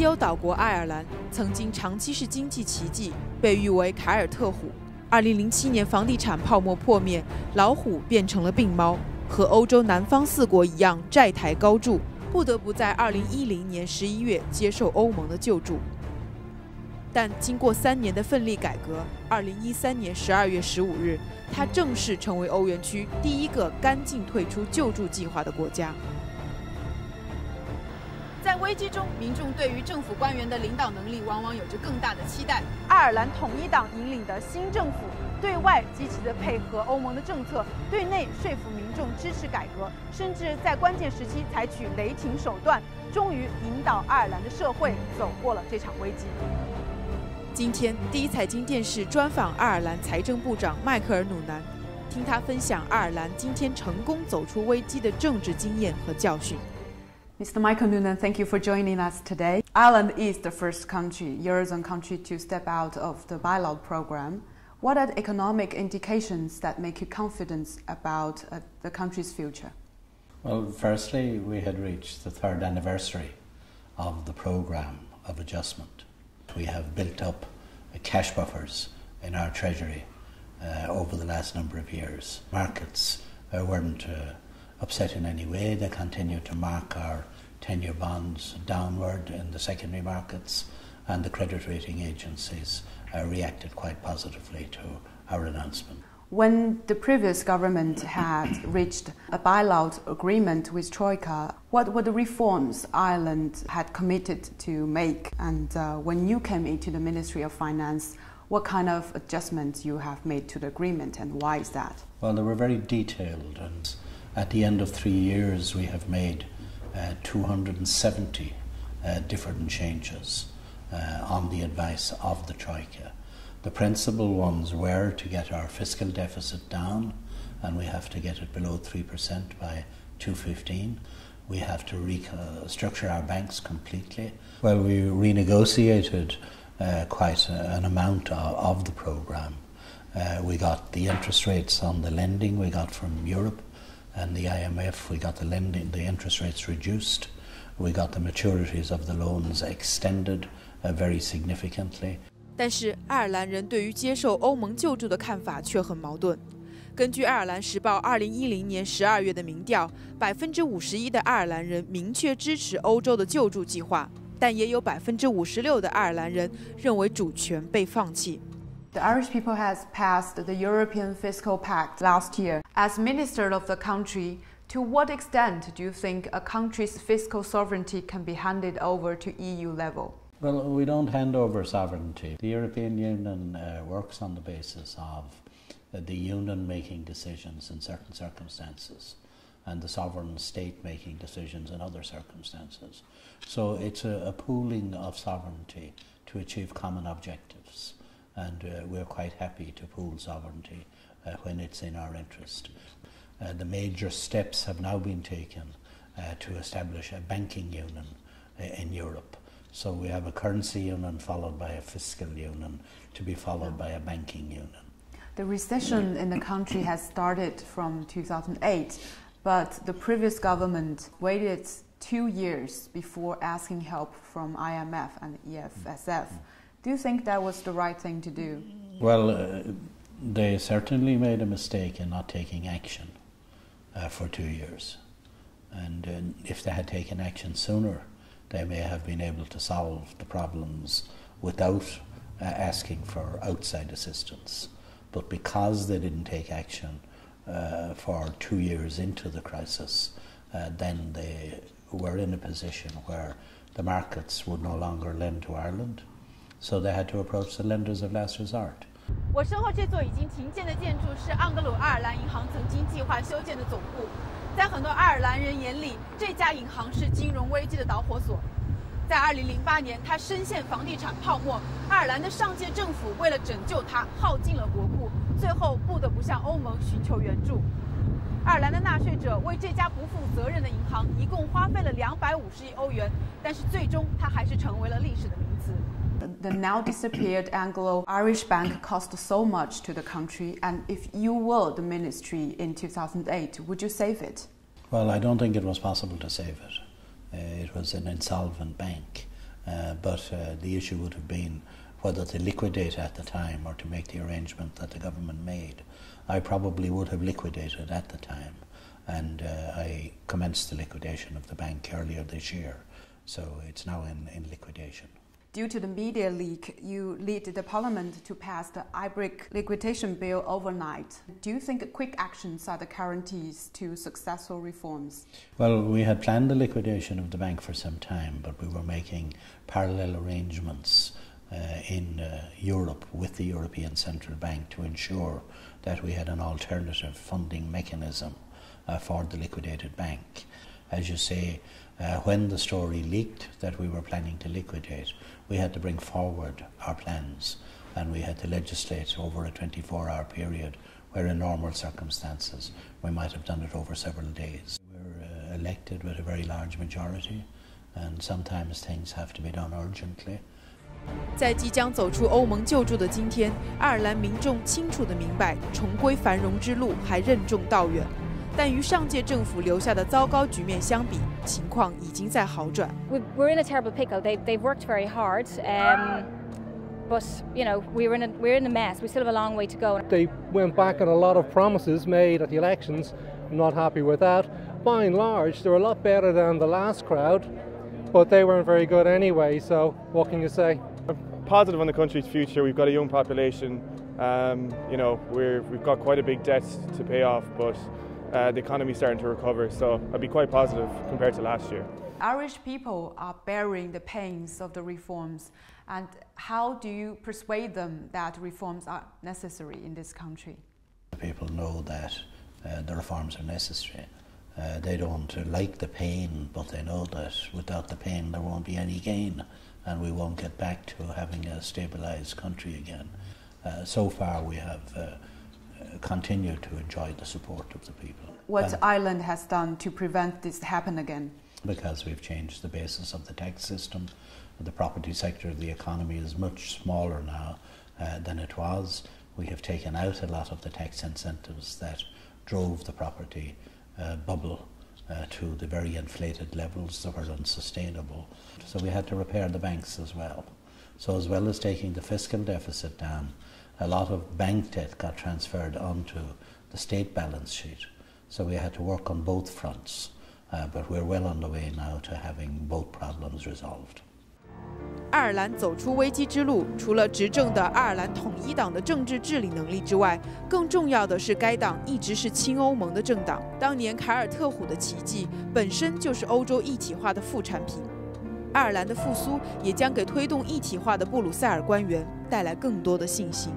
西欧岛国爱尔兰曾经长期是经济奇迹，被誉为凯尔特虎。2007年房地产泡沫破灭，老虎变成了病猫，和欧洲南方4国一样债台高筑，不得不在2010年11月接受欧盟的救助。但经过3年的奋力改革，2013年12月15日，它正式成为欧元区第一个干净退出救助计划的国家。在危机中，民众对于政府官员的领导能力往往有着更大的期待。爱尔兰统一党引领的新政府对外积极地配合欧盟的政策，对内说服民众支持改革，甚至在关键时期采取雷霆手段，终于引导爱尔兰的社会走过了这场危机。今天，第一财经电视专访爱尔兰财政部长迈克尔·努南，听他分享爱尔兰今天成功走出危机的政治经验和教训。Mr. Michael Noonan, thank you for joining us today. Ireland is the first country, Eurozone country, to step out of the bailout program. What are the economic indications that make you confident about the country's future? Well, firstly, we had reached the 3rd anniversary of the program of adjustment. We have built up cash buffers in our treasury over the last number of years. Markets weren't upset in any way. They continued to mark our 10-year bonds downward in the secondary markets, and the credit rating agencies reacted quite positively to our announcement. When the previous government had reached a bailout agreement with Troika, what were the reforms Ireland had committed to make? And when you came into the Ministry of Finance, what kind of adjustments you have made to the agreement, and why is that? Well, they were very detailed, and at the end of 3 years we have made 270 different changes on the advice of the Troika. The principal ones were to get our fiscal deficit down, and we have to get it below 3% by 2015. We have to restructure our banks completely. Well, we renegotiated quite an amount of the programme. We got the interest rates on the lending we got from Europe and the IMF. We got the interest rates reduced. We got the maturities of the loans extended very significantly. 但是爱尔兰人对于接受欧盟救助的看法却很矛盾。根据《爱尔兰时报》2010年12月的民调，51%的爱尔兰人明确支持欧洲的救助计划，但也有56%的爱尔兰人认为主权被放弃。The Irish people has passed the European Fiscal Pact last year. As Minister of the country, to what extent do you think a country's fiscal sovereignty can be handed over to EU level? Well, we don't hand over sovereignty. The European Union works on the basis of the Union making decisions in certain circumstances and the sovereign state making decisions in other circumstances. So it's a pooling of sovereignty to achieve common objectives, and we're quite happy to pool sovereignty when it's in our interest. The major steps have now been taken to establish a banking union in Europe. So we have a currency union followed by a fiscal union to be followed by a banking union. The recession in the country has started from 2008, but the previous government waited 2 years before asking help from IMF and EFSF. Do you think that was the right thing to do? Well, they certainly made a mistake in not taking action for 2 years. And if they had taken action sooner, they may have been able to solve the problems without asking for outside assistance. But because they didn't take action for 2 years into the crisis, then they were in a position where the markets would no longer lend to Ireland, so they had to approach the lenders of last resort. 我身后这座已经停建的建筑是盎格鲁爱尔兰银行曾经计划修建的总部。在很多爱尔兰人眼里，这家银行是金融危机的导火索。在2008年，它深陷房地产泡沫，爱尔兰的上届政府为了拯救它，耗尽了国库，最后不得不向欧盟寻求援助。爱尔兰的纳税者为这家不负责任的银行一共花费了250亿欧元，但是最终它还是成为了历史的名词。The now disappeared Anglo-Irish Bank cost so much to the country, and if you were the ministry in 2008, would you save it? Well, I don't think it was possible to save it. It was an insolvent bank, but the issue would have been whether to liquidate at the time or to make the arrangement that the government made. I probably would have liquidated at the time, and I commenced the liquidation of the bank earlier this year, so it's now in liquidation. Due to the media leak, you led the parliament to pass the IBRIC liquidation bill overnight. Do you think quick actions are the guarantees to successful reforms? Well, we had planned the liquidation of the bank for some time, but we were making parallel arrangements in Europe with the European Central Bank to ensure that we had an alternative funding mechanism for the liquidated bank. As you say, when the story leaked that we were planning to liquidate, we had to bring forward our plans, and we had to legislate over a 24-hour period, where in normal circumstances we might have done it over several days. We were elected with a very large majority, and sometimes things have to be done urgently. 在即将走出欧盟救助的今天，爱尔兰民众清楚地明白，重归繁荣之路还任重道远。但与上届政府留下的糟糕局面相比，情况已经在好转。We're in a terrible pickle. They've worked very hard, but you know we're in a mess. We still have a long way to go. They went back on a lot of promises made at the elections. I'm not happy with that. By and large, they're a lot better than the last crowd, but they weren't very good anyway. So what can you say? I'm positive on the country's future. We've got a young population. You know, we've got quite a big debt to pay off, but the economy's starting to recover, so I'd be quite positive compared to last year. Irish people are bearing the pains of the reforms, and how do you persuade them that reforms are necessary in this country? People know that the reforms are necessary. They don't like the pain, but they know that without the pain there won't be any gain, and we won't get back to having a stabilised country again. So far we have continue to enjoy the support of the people. What Ireland has done to prevent this happen again? Because we've changed the basis of the tax system. The property sector of the economy is much smaller now than it was. We have taken out a lot of the tax incentives that drove the property bubble to the very inflated levels that were unsustainable. So we had to repair the banks as well. So as well as taking the fiscal deficit down, a lot of bank debt got transferred onto the state balance sheet. So we had to work on both fronts, but we're well on the way now to having both problems resolved. 爱尔兰走出危机之路，除了执政的爱尔兰统一党的政治治理能力之外，更重要的是该党一直是亲欧盟的政党。当年凯尔特虎的奇迹本身就是欧洲一体化的副产品。爱尔兰的复苏也将给推动一体化的布鲁塞尔官员带来更多的信心。